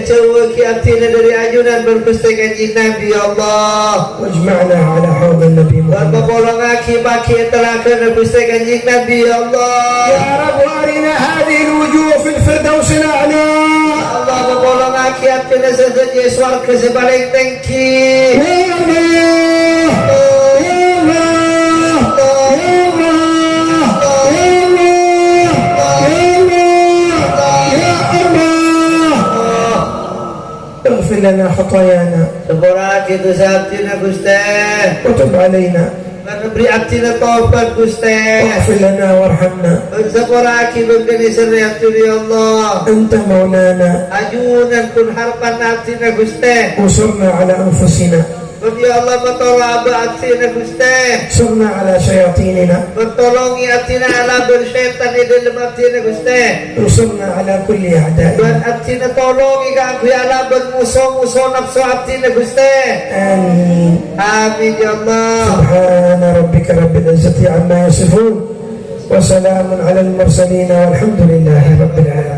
Cewek hati ini dari ajunan berkusti kanjeng Nabi ya Allah. واجمعنا على حوض النبي Dan محمد. membolong aki baki telah kena kusti kanjeng Nabi ya Allah. يا رب أرنا هذه الوجوه في الفردوس الأعلى. Allah membolong aki hati ini setuju swarga sebaling tengki. يا الله. يا الله. يا الله. يا الله. يا الله. اغفر لنا خطايانا Sepura kita sahatina Gusti. وتب علينا Dan beri hati taubat Gusti. واغفر لنا وارحمنا. Sepura kita begini seri hati ya Allah. أنت مولانا Ajunan kun harapan hati Gusti. وانصرنا على أنفسنا. Ya Allah bertolong hati Gusti. انصرنا على شياطيننا. Bertolongi hati ala bersyaitan di dalam hati Gusti. انصرنا على كل Dan أعدائنا. hati tolongi kami ala bermusuh-musuh nafsu hati Gusti. آمين. Amin ya Allah. سبحان ربك رب العزة عما يصفون وسلام على المرسلين والحمد لله رب العالمين.